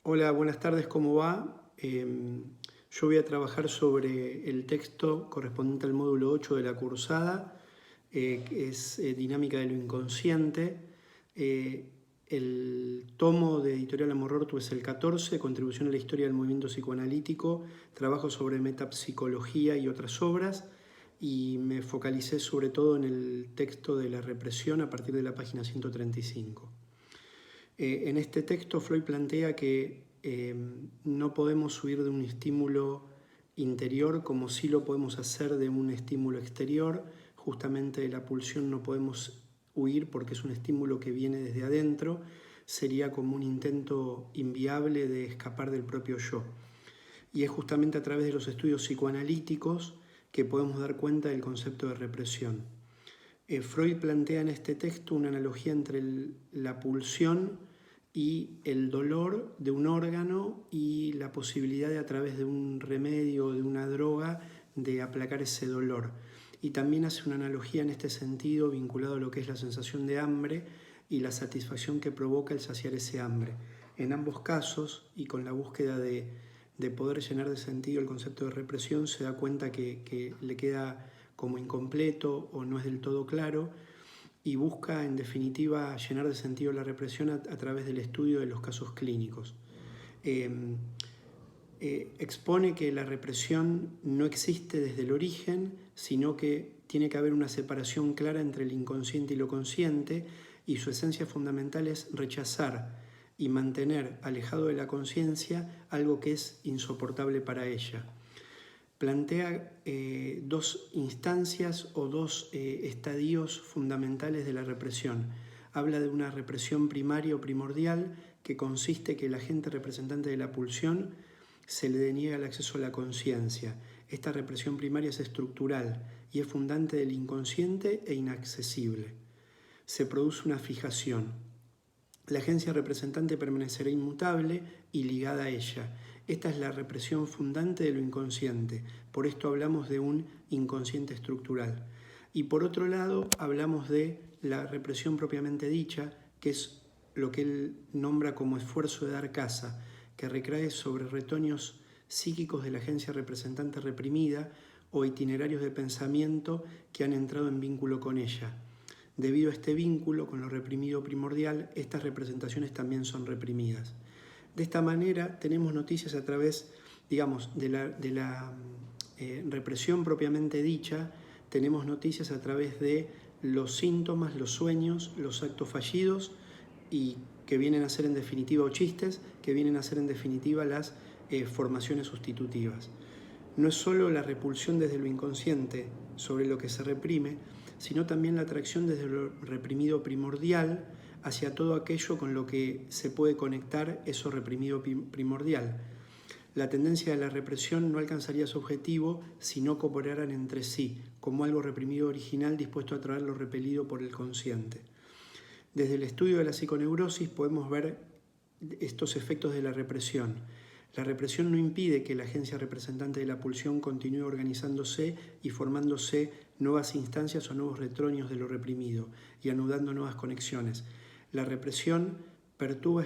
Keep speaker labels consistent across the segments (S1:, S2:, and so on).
S1: Hola, buenas tardes, ¿cómo va? Yo voy a trabajar sobre el texto correspondiente al módulo 8 de la cursada, que es Dinámica de lo Inconsciente. El tomo de Editorial Amorortu es el 14, Contribución a la Historia del Movimiento Psicoanalítico, trabajo sobre metapsicología y otras obras, y me focalicé sobre todo en el texto de la represión a partir de la página 135. En este texto Freud plantea que no podemos huir de un estímulo interior como sí lo podemos hacer de un estímulo exterior. Justamente de la pulsión no podemos huir porque es un estímulo que viene desde adentro. Sería como un intento inviable de escapar del propio yo. Y es justamente a través de los estudios psicoanalíticos que podemos dar cuenta del concepto de represión. Freud plantea en este texto una analogía entre la pulsión y el dolor de un órgano y la posibilidad de a través de un remedio o de una droga de aplacar ese dolor. Y también hace una analogía en este sentido vinculado a lo que es la sensación de hambre y la satisfacción que provoca el saciar ese hambre. En ambos casos, y con la búsqueda de poder llenar de sentido el concepto de represión, se da cuenta que le queda como incompleto o no es del todo claro, y busca en definitiva llenar de sentido la represión a través del estudio de los casos clínicos. Expone que la represión no existe desde el origen, sino que tiene que haber una separación clara entre el inconsciente y lo consciente, y su esencia fundamental es rechazar y mantener alejado de la conciencia algo que es insoportable para ella. Plantea dos instancias o dos estadios fundamentales de la represión. Habla de una represión primaria o primordial que consiste en que el agente representante de la pulsión se le deniega el acceso a la conciencia. Esta represión primaria es estructural y es fundante del inconsciente e inaccesible. Se produce una fijación. La agencia representante permanecerá inmutable y ligada a ella. Esta es la represión fundante de lo inconsciente. Por esto hablamos de un inconsciente estructural. Y por otro lado, hablamos de la represión propiamente dicha, que es lo que él nombra como esfuerzo de dar caza, que recae sobre retoños psíquicos de la agencia representante reprimida o itinerarios de pensamiento que han entrado en vínculo con ella. Debido a este vínculo con lo reprimido primordial, estas representaciones también son reprimidas. De esta manera tenemos noticias a través, digamos, de la represión propiamente dicha, tenemos noticias a través de los síntomas, los sueños, los actos fallidos y que vienen a ser en definitiva, o chistes, que vienen a ser en definitiva las formaciones sustitutivas. No es solo la repulsión desde lo inconsciente sobre lo que se reprime, sino también la atracción desde lo reprimido primordial hacia todo aquello con lo que se puede conectar eso reprimido primordial. La tendencia de la represión no alcanzaría su objetivo si no cooperaran entre sí, como algo reprimido original dispuesto a traer lo repelido por el consciente. Desde el estudio de la psiconeurosis podemos ver estos efectos de la represión. La represión no impide que la agencia representante de la pulsión continúe organizándose y formándose nuevas instancias o nuevos retoños de lo reprimido y anudando nuevas conexiones. La represión perturba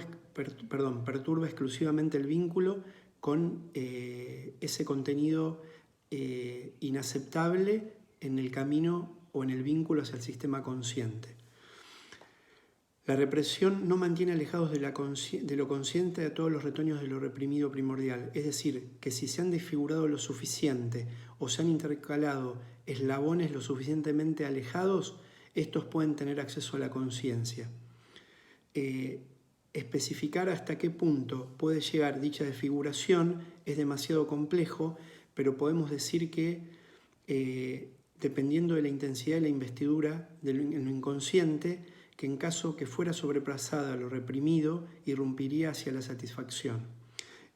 S1: exclusivamente el vínculo con ese contenido inaceptable en el camino o en el vínculo hacia el sistema consciente. La represión no mantiene alejados de lo consciente a todos los retoños de lo reprimido primordial, es decir, que si se han desfigurado lo suficiente o se han intercalado eslabones lo suficientemente alejados, estos pueden tener acceso a la conciencia. Especificar hasta qué punto puede llegar dicha desfiguración es demasiado complejo, pero podemos decir que dependiendo de la intensidad de la investidura en lo inconsciente, que en caso que fuera sobrepasada lo reprimido, irrumpiría hacia la satisfacción.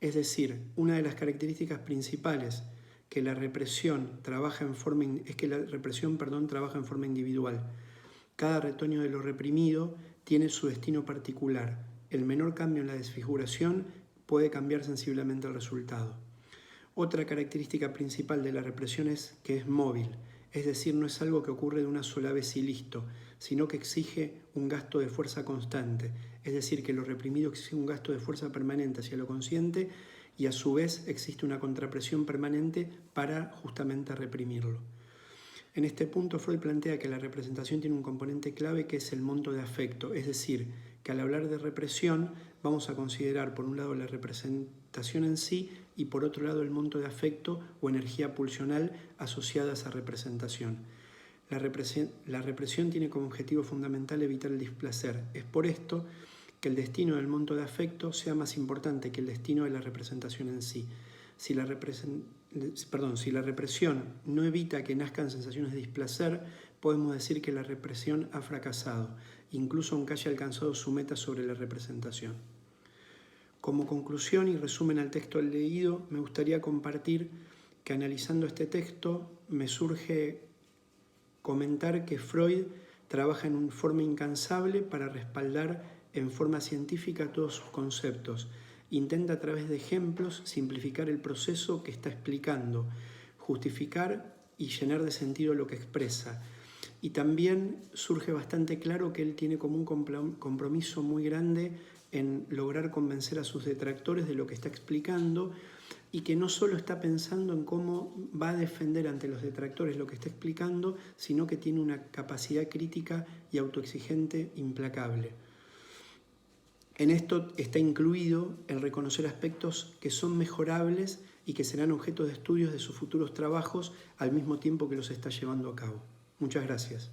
S1: Es decir, una de las características principales que la represión trabaja en forma individual. Cada retoño de lo reprimido tiene su destino particular. El menor cambio en la desfiguración puede cambiar sensiblemente el resultado. Otra característica principal de la represión es que es móvil, es decir, no es algo que ocurre de una sola vez y listo, sino que exige un gasto de fuerza constante. Es decir, que lo reprimido exige un gasto de fuerza permanente hacia lo consciente y a su vez existe una contrapresión permanente para justamente reprimirlo. En este punto Freud plantea que la representación tiene un componente clave que es el monto de afecto, es decir, que al hablar de represión vamos a considerar por un lado la representación en sí y por otro lado el monto de afecto o energía pulsional asociada a esa representación. La represión tiene como objetivo fundamental evitar el displacer. Es por esto que el destino del monto de afecto sea más importante que el destino de la representación en sí. Si la represión no evita que nazcan sensaciones de displacer, podemos decir que la represión ha fracasado, incluso aunque haya alcanzado su meta sobre la representación. Como conclusión y resumen al texto leído, me gustaría compartir que analizando este texto me surge comentar que Freud trabaja en una forma incansable para respaldar en forma científica todos sus conceptos. Intenta a través de ejemplos simplificar el proceso que está explicando, justificar y llenar de sentido lo que expresa. Y también surge bastante claro que él tiene como un compromiso muy grande en lograr convencer a sus detractores de lo que está explicando y que no solo está pensando en cómo va a defender ante los detractores lo que está explicando, sino que tiene una capacidad crítica y autoexigente implacable. En esto está incluido el reconocer aspectos que son mejorables y que serán objeto de estudios de sus futuros trabajos al mismo tiempo que los está llevando a cabo. Muchas gracias.